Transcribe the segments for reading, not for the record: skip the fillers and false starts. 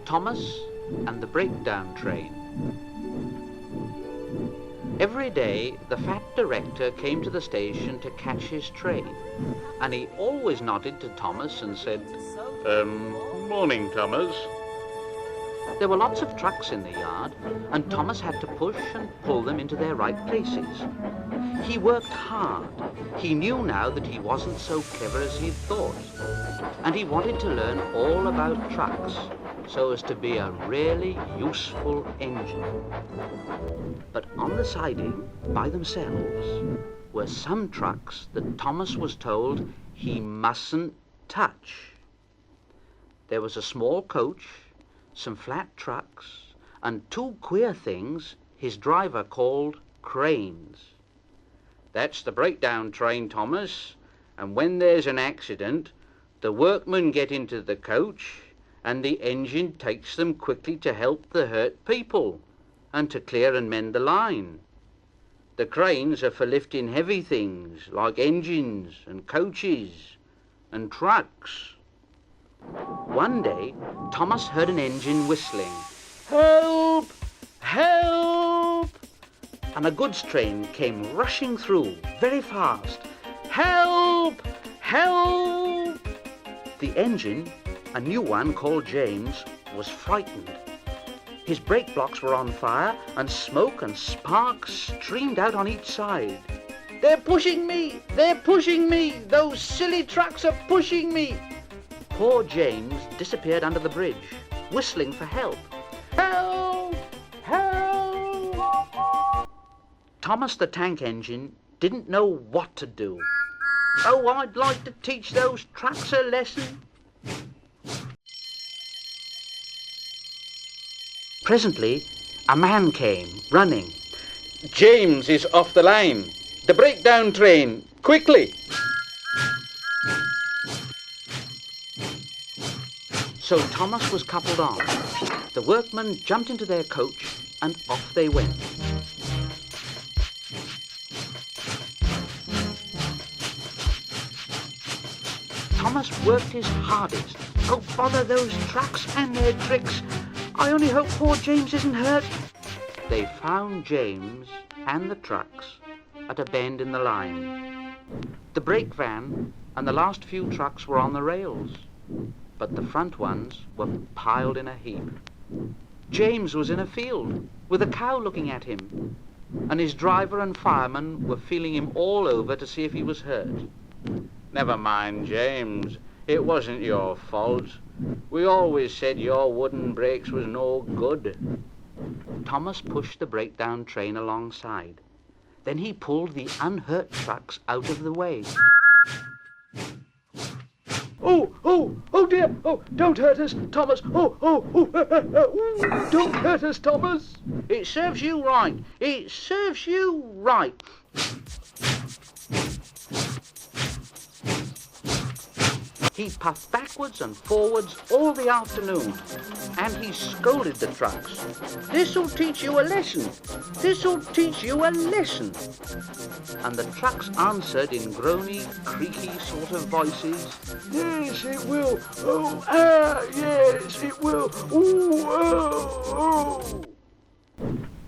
Thomas and the Breakdown Train. Every day the fat director came to the station to catch his train, and he always nodded to Thomas and said, "Morning, Thomas." There were lots of trucks in the yard, and Thomas had to push and pull them into their right places. He worked hard. He knew now that he wasn't so clever as he'd thought, and he wanted to learn all about trucks so as to be a really useful engine. But on the siding, by themselves, were some trucks that Thomas was told he mustn't touch. There was a small coach, some flat trucks, and two queer things his driver called cranes. "That's the breakdown train, Thomas, and when there's an accident, the workmen get into the coach and the engine takes them quickly to help the hurt people and to clear and mend the line. The cranes are for lifting heavy things like engines and coaches and trucks." One day, Thomas heard an engine whistling, "Help! Help!" And a goods train came rushing through very fast. "Help! Help!" The engine, a new one called James, was frightened. His brake blocks were on fire, and smoke and sparks streamed out on each side. "They're pushing me! They're pushing me! Those silly trucks are pushing me!" Poor James disappeared under the bridge, whistling for help. "Help! Help!" Thomas the tank engine didn't know what to do. "Oh, I'd like to teach those trucks a lesson." Presently, a man came, running. "James is off the line. The breakdown train, quickly!" So Thomas was coupled on. The workmen jumped into their coach, and off they went. Thomas worked his hardest. "Oh, bother those trucks and their tricks. I only hope poor James isn't hurt." They found James and the trucks at a bend in the line. The brake van and the last few trucks were on the rails, but the front ones were piled in a heap. James was in a field with a cow looking at him, and his driver and fireman were feeling him all over to see if he was hurt. "Never mind, James. It wasn't your fault. We always said your wooden brakes was no good." Thomas pushed the breakdown train alongside. Then he pulled the unhurt trucks out of the way. Oh dear! Oh, don't hurt us, Thomas! Oh, don't hurt us, Thomas! It serves you right! It serves you right! He puffed backwards and forwards all the afternoon, and he scolded the trucks. "This'll teach you a lesson! This'll teach you a lesson!" And the trucks answered in groany, creaky sort of voices, "Yes, it will! Yes, it will! Oh!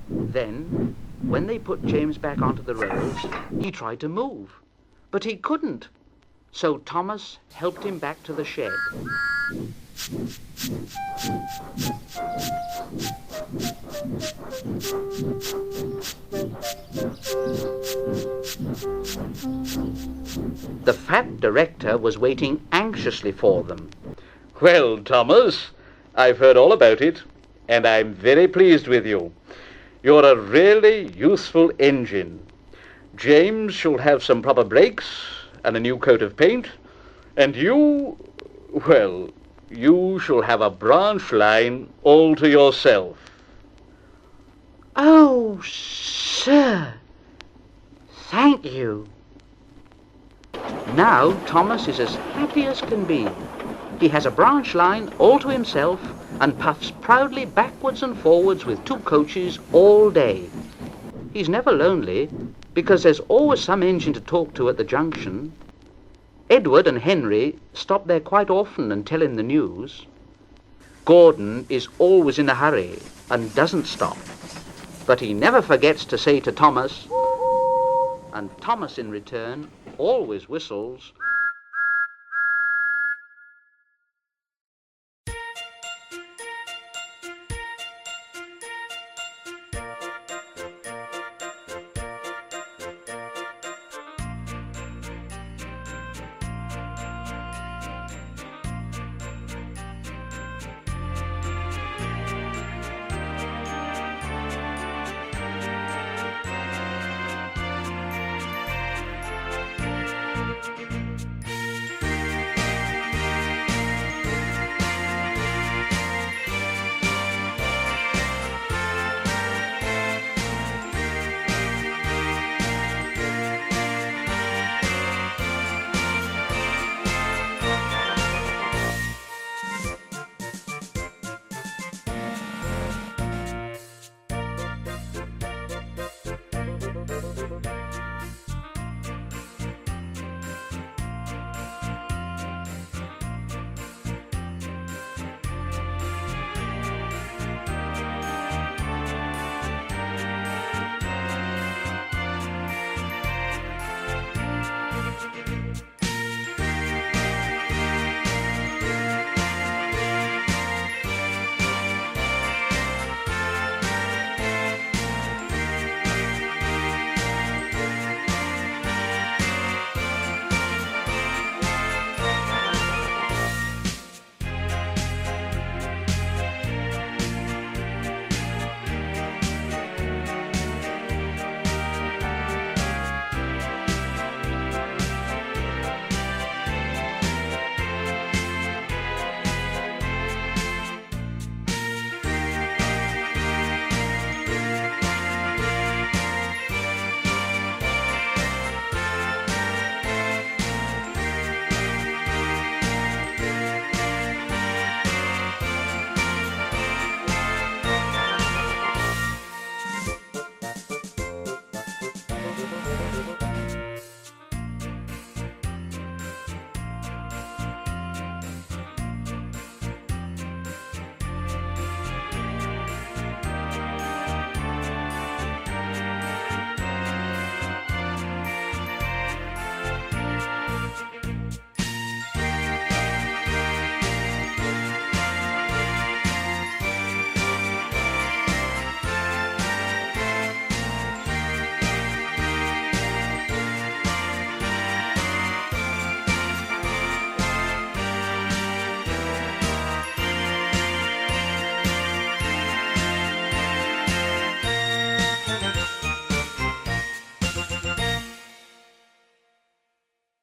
Then, when they put James back onto the rails, he tried to move, but he couldn't. So Thomas helped him back to the shed. The fat director was waiting anxiously for them. "Well, Thomas, I've heard all about it, and I'm very pleased with you. You're a really useful engine. James shall have some proper brakes and a new coat of paint, and you shall have a branch line all to yourself." "Oh, sir, thank you." Now Thomas is as happy as can be. He has a branch line all to himself and puffs proudly backwards and forwards with two coaches all day. He's never lonely, because there's always some engine to talk to at the junction. Edward and Henry stop there quite often and tell him the news. Gordon is always in a hurry and doesn't stop. But he never forgets to say to Thomas, and Thomas in return always whistles,